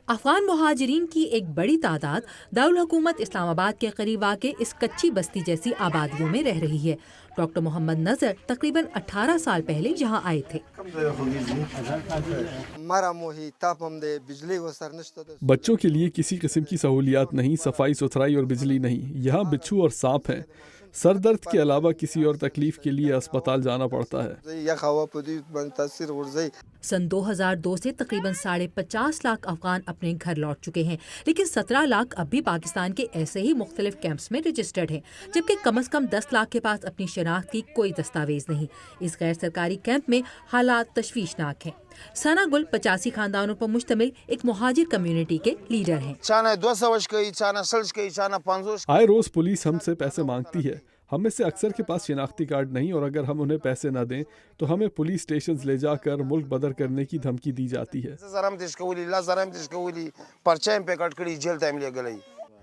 افغان مہاجرین کی ایک بڑی تعداد دارالحکومت اسلام آباد کے قریب واقع اس کچی بستی جیسی آبادیوں میں رہ رہی ہے۔ ڈاکٹر محمد نذر تقریباً 18 سال پہلے یہاں آئے تھے۔ بچوں کے لیے کسی قسم کی سہولیات نہیں، صفائی ستھرائی اور بجلی نہیں۔ یہاں بچھو اور سانپ ہیں۔ سر درد کے علاوہ کسی اور تکلیف کے لیے اسپتال جانا پڑتا ہے۔ سن 2002 سے تقریباً 50.5 لاکھ افغان اپنے گھر لوٹ چکے ہیں، لیکن 17 لاکھ اب بھی پاکستان کے ایسے ہی مختلف کیمپس میں رجسٹرڈ ہیں، جبکہ کم از کم 10 لاکھ کے پاس اپنی شناخت کی کوئی دستاویز نہیں۔ اس غیر سرکاری کیمپ میں حالات تشویشناک ہیں۔ ثنا گل 85 خاندانوں پر مشتمل ایک مہاجر کمیونٹی کے لیڈر ہیں۔ آئے روز پولیس ہم سے پیسے مانگتی ہے۔ ہم میں سے اکثر کے پاس شناختی کارڈ نہیں، اور اگر ہم انہیں پیسے نہ دیں تو ہمیں پولیس اسٹیشنز لے جا کر ملک بدر کرنے کی دھمکی دی جاتی ہے۔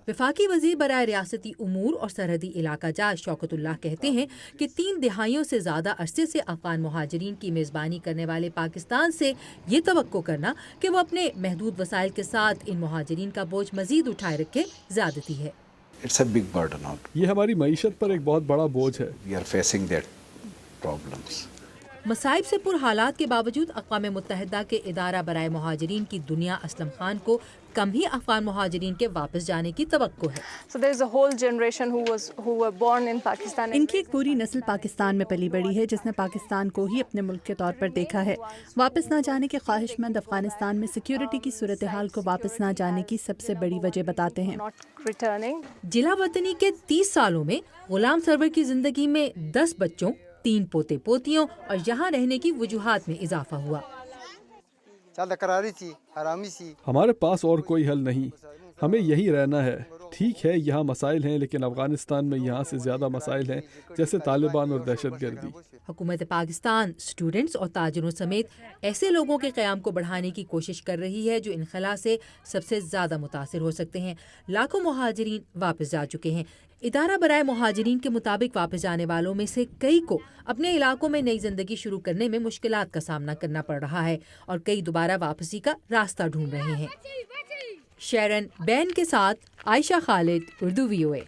وفاقی وزیر برائے ریاستی امور اور سرحدی علاقہ جات شوکت اللہ کہتے ہیں کہ 3 دہائیوں سے زیادہ عرصے سے افغان مہاجرین کی میزبانی کرنے والے پاکستان سے یہ توقع کرنا کہ وہ اپنے محدود وسائل کے ساتھ ان مہاجرین کا بوجھ مزید اٹھائے رکھے زیادتی ہے۔ یہ ہماری معیشت پر ایک بہت بڑا بوجھ ہے۔ مصائب سے پر حالات کے باوجود اقوام متحدہ کے ادارہ برائے مہاجرین کی دنیا اسلم خان کو کم ہی افغان مہاجرین کے واپس جانے کی توقع ہے۔ ان کی ایک پوری نسل پاکستان میں پلی بڑھی ہے، جس نے پاکستان کو ہی اپنے ملک کے طور پر دیکھا ہے۔ واپس نہ جانے کے خواہش مند افغانستان میں سیکیورٹی کی صورتحال کو واپس نہ جانے کی سب سے بڑی وجہ بتاتے ہیں۔ جلا وطنی کے 30 سالوں میں غلام سرور کی زندگی میں 10 بچوں، 3 پوتے پوتیوں اور یہاں رہنے کی وجوہات میں اضافہ ہوا۔ ہمارے پاس اور کوئی حل نہیں، ہمیں یہی رہنا ہے۔ ٹھیک ہے یہاں مسائل ہیں، لیکن افغانستان میں یہاں سے زیادہ مسائل ہیں، جیسے طالبان اور دہشت گردی۔ حکومت پاکستان اسٹوڈنٹس اور تاجروں سمیت ایسے لوگوں کے قیام کو بڑھانے کی کوشش کر رہی ہے جو انخلا سے سب سے زیادہ متاثر ہو سکتے ہیں۔ لاکھوں مہاجرین واپس جا چکے ہیں۔ ادارہ برائے مہاجرین کے مطابق واپس جانے والوں میں سے کئی کو اپنے علاقوں میں نئی زندگی شروع کرنے میں مشکلات کا سامنا کرنا پڑ رہا ہے، اور کئی دوبارہ واپسی کا راستہ ڈھونڈ رہے ہیں۔ شیرن بین کے ساتھ عائشہ خالد، اردو VOA۔